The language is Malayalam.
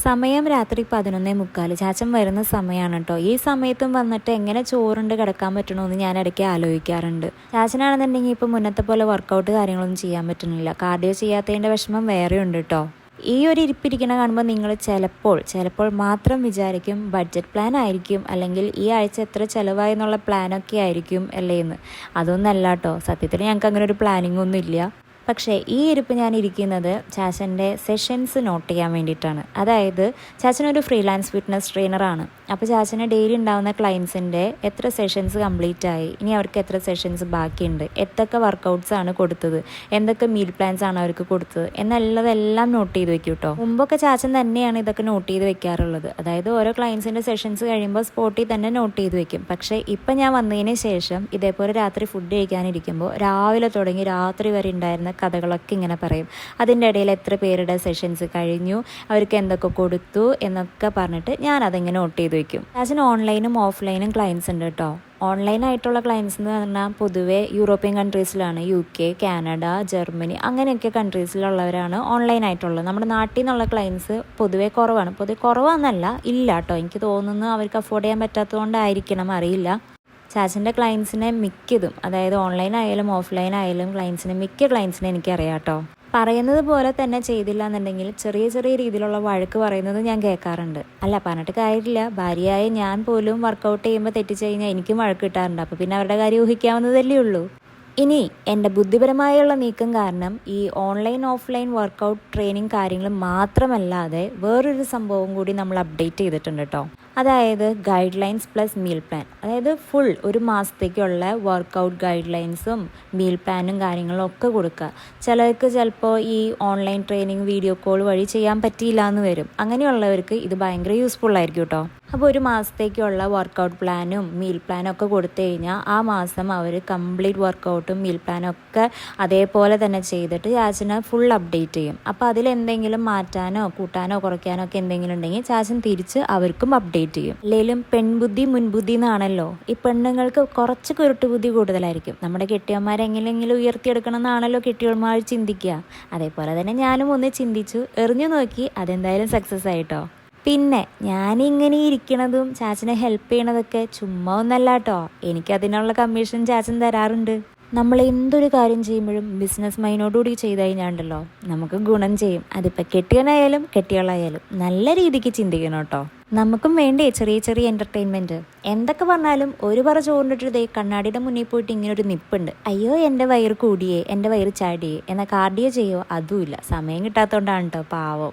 സമയം രാത്രി 11:45. ചാച്ചൻ വരുന്ന സമയമാണ് കേട്ടോ. ഈ സമയത്തും വന്നിട്ട് എങ്ങനെ ചോറുണ്ട് കിടക്കാൻ പറ്റണമെന്ന് ഞാൻ ഇടയ്ക്ക് ആലോചിക്കാറുണ്ട്. ചാച്ചനാണെന്നുണ്ടെങ്കിൽ ഇപ്പോൾ മുന്നത്തെ പോലെ വർക്കൗട്ട് കാര്യങ്ങളൊന്നും ചെയ്യാൻ പറ്റുന്നില്ല. കാർഡിയോ ചെയ്യാത്തതിൻ്റെ വിഷമം വേറെ ഉണ്ട് കേട്ടോ. ഈ ഒരു ഇരിപ്പിരിക്കണ കാണുമ്പോൾ നിങ്ങൾ ചിലപ്പോൾ മാത്രം വിചാരിക്കും ബഡ്ജറ്റ് പ്ലാൻ ആയിരിക്കും, അല്ലെങ്കിൽ ഈ ആഴ്ച എത്ര ചിലവായി എന്നുള്ള പ്ലാനൊക്കെ ആയിരിക്കും അല്ലേന്ന്. അതൊന്നല്ല കേട്ടോ. സത്യത്തിൽ ഞങ്ങൾക്ക് അങ്ങനെ ഒരു പ്ലാനിങ് ഒന്നും ഇല്ല. പക്ഷേ ഈ ഇരിപ്പ് ഞാൻ ഇരിക്കുന്നത് ചാച്ചൻ്റെ സെഷൻസ് നോട്ട് ചെയ്യാൻ വേണ്ടിയിട്ടാണ്. അതായത് ചാച്ചനൊരു ഫ്രീലാൻസ് ഫിറ്റ്നസ് ട്രെയിനറാണ്. അപ്പോൾ ചാച്ചന് ഡെയിലി ഉണ്ടാകുന്ന ക്ലയൻസിൻ്റെ എത്ര സെഷൻസ് കംപ്ലീറ്റ് ആയി, ഇനി അവർക്ക് എത്ര സെഷൻസ് ബാക്കിയുണ്ട്, എന്തൊക്കെ വർക്കൗട്ട്സ് ആണ് കൊടുത്തത്, എന്തൊക്കെ മീൽ പ്ലാൻസ് ആണ് അവർക്ക് കൊടുത്തത് എന്നുള്ളതെല്ലാം നോട്ട് ചെയ്ത് വെക്കും കേട്ടോ. മുമ്പൊക്കെ ചാച്ചൻ തന്നെയാണ് ഇതൊക്കെ നോട്ട് ചെയ്ത് വെക്കാറുള്ളത്. അതായത് ഓരോ ക്ലയൻസിൻ്റെ സെഷൻസ് കഴിയുമ്പോൾ സ്പോട്ടിൽ തന്നെ നോട്ട് ചെയ്ത് വെക്കും. പക്ഷേ ഇപ്പം ഞാൻ വന്നതിന് ശേഷം ഇതേപോലെ രാത്രി ഫുഡ് കഴിക്കാനിരിക്കുമ്പോൾ രാവിലെ തുടങ്ങി രാത്രി വരെ ഉണ്ടായിരുന്ന കഥകളൊക്കെ ഇങ്ങനെ പറയും. അതിൻ്റെ ഇടയിൽ എത്ര പേരുടെ സെഷൻസ് കഴിഞ്ഞു, അവർക്ക് എന്തൊക്കെ കൊടുത്തു എന്നൊക്കെ പറഞ്ഞിട്ട് ഞാൻ അതിങ്ങനെ നോട്ട് ചെയ്ത് വെക്കും. ചാച്ചന് ഓൺലൈനും ഓഫ്ലൈനും ക്ലയൻസ് ഉണ്ട് കേട്ടോ. ഓൺലൈനായിട്ടുള്ള ക്ലയൻസ് എന്ന് പറഞ്ഞാൽ പൊതുവെ യൂറോപ്യൻ കൺട്രീസിലാണ്. UK, കാനഡ, ജർമ്മനി അങ്ങനെയൊക്കെ കൺട്രീസിലുള്ളവരാണ് ഓൺലൈനായിട്ടുള്ളത്. നമ്മുടെ നാട്ടിൽ നിന്നുള്ള ക്ലയൻസ് പൊതുവെ കുറവാണെന്നല്ല, ഇല്ല കേട്ടോ. എനിക്ക് തോന്നുന്നു അവർക്ക് അഫോർഡ് ചെയ്യാൻ പറ്റാത്തതുകൊണ്ടായിരിക്കണം, അറിയില്ല. ചാച്ചൻ്റെ ക്ലയൻസിനെ മിക്കതും, അതായത് ഓൺലൈൻ ആയാലും ഓഫ്ലൈൻ ആയാലും മിക്ക ക്ലയൻസിനെ എനിക്കറിയാം കേട്ടോ. പറയുന്നത് പോലെ തന്നെ ചെയ്തില്ല എന്നുണ്ടെങ്കിൽ ചെറിയ രീതിയിലുള്ള വഴക്ക് പറയുന്നത് ഞാൻ കേൾക്കാറുണ്ട്. അല്ല, പറഞ്ഞിട്ട് കാര്യമില്ല. ഭാര്യയായ ഞാൻ പോലും വർക്കൗട്ട് ചെയ്യുമ്പോൾ തെറ്റിച്ച് കഴിഞ്ഞാൽ എനിക്കും വഴക്ക് കിട്ടാറുണ്ട്. അപ്പോൾ പിന്നെ അവരുടെ കാര്യം ഊഹിക്കാവുന്നതല്ലേ ഉള്ളൂ. ഇനി എൻ്റെ ബുദ്ധിപരമായുള്ള നീക്കം കാരണം ഈ ഓൺലൈൻ ഓഫ്ലൈൻ വർക്കൗട്ട് ട്രെയിനിങ് കാര്യങ്ങൾ മാത്രമല്ലാതെ വേറൊരു സംഭവം കൂടി നമ്മൾ അപ്ഡേറ്റ് ചെയ്തിട്ടുണ്ട് കേട്ടോ. അതായത് guide lines plus meal plan. അതായത് ഫുൾ ഒരു മാസത്തേക്കുള്ള വർക്കൗട്ട് ഗൈഡ് ലൈൻസും മീൽ പ്ലാനും കാര്യങ്ങളും ഒക്കെ കൊടുക്കുക. ചിലർക്ക് ചിലപ്പോൾ ഈ ഓൺലൈൻ ട്രെയിനിങ് വീഡിയോ കോൾ വഴി ചെയ്യാൻ പറ്റിയില്ല എന്ന് വരും. അങ്ങനെയുള്ളവർക്ക് ഇത് ഭയങ്കര യൂസ്ഫുൾ ആയിരിക്കും കേട്ടോ. അപ്പോൾ ഒരു മാസത്തേക്കുള്ള വർക്കൗട്ട് പ്ലാനും മീൽ പ്ലാനും ഒക്കെ കൊടുത്തു കഴിഞ്ഞാൽ ആ മാസം അവർ കംപ്ലീറ്റ് വർക്കൗട്ടും മീൽ പ്ലാനും ഒക്കെ അതേപോലെ തന്നെ ചെയ്തിട്ട് ചാച്ചനെ ഫുൾ അപ്ഡേറ്റ് ചെയ്യും. അപ്പോൾ അതിലെന്തെങ്കിലും മാറ്റാനോ കൂട്ടാനോ കുറയ്ക്കാനോ ഒക്കെ എന്തെങ്കിലും ഉണ്ടെങ്കിൽ ചാച്ചൻ തിരിച്ച് അവർക്കും അപ്ഡേറ്റ് ചെയ്യും. അല്ലെങ്കിലും പെൺബുദ്ധി മുൻബുദ്ധി എന്നാണല്ലോ. ഈ പെണ്ണുങ്ങൾക്ക് കുറച്ച് കുരുട്ടുബുദ്ധി കൂടുതലായിരിക്കും. നമ്മുടെ കെട്ടിയന്മാരെങ്ങനെയെങ്കിലും ഉയർത്തിയെടുക്കണം എന്നാണല്ലോ കെട്ടിയന്മാർ ചിന്തിക്കുക. അതേപോലെ തന്നെ ഞാനും ഒന്ന് ചിന്തിച്ചു, എറിഞ്ഞു നോക്കി, അതെന്തായാലും സക്സസ് ആയിട്ടോ. പിന്നെ ഞാനിങ്ങനെ ഇരിക്കണതും ചാച്ചനെ ഹെൽപ്പ് ചെയ്യണതൊക്കെ ചുമ്മാ ഒന്നല്ല കേട്ടോ. എനിക്കതിനുള്ള കമ്മീഷൻ ചാച്ചൻ തരാറുണ്ട്. നമ്മൾ എന്തൊരു കാര്യം ചെയ്യുമ്പോഴും ബിസിനസ് മൈൻഡോടുകൂടി ചെയ്ത് കഴിഞ്ഞാണ്ടല്ലോ നമുക്ക് ഗുണം ചെയ്യും. അതിപ്പോൾ കെട്ടിയവനായാലും കെട്ടിയവളായാലും നല്ല രീതിക്ക് ചിന്തിക്കണം കേട്ടോ. നമുക്കും വേണ്ടേ ചെറിയ എൻ്റർടൈൻമെൻറ്റ്. എന്തൊക്കെ പറഞ്ഞാലും ഒരു പറ ചോറിൻ്റെ കണ്ണാടിയുടെ മുന്നിൽ പോയിട്ട് ഇങ്ങനെ ഒരു നിപ്പുണ്ട്. അയ്യോ എൻ്റെ വയറ് കൂടിയേ, എൻ്റെ വയറ് ചാടിയേ എന്നാൽ കാർഡിയോ ചെയ്യോ, അതുമില്ല. സമയം കിട്ടാത്തതുകൊണ്ടാണ് കേട്ടോ, പാവം.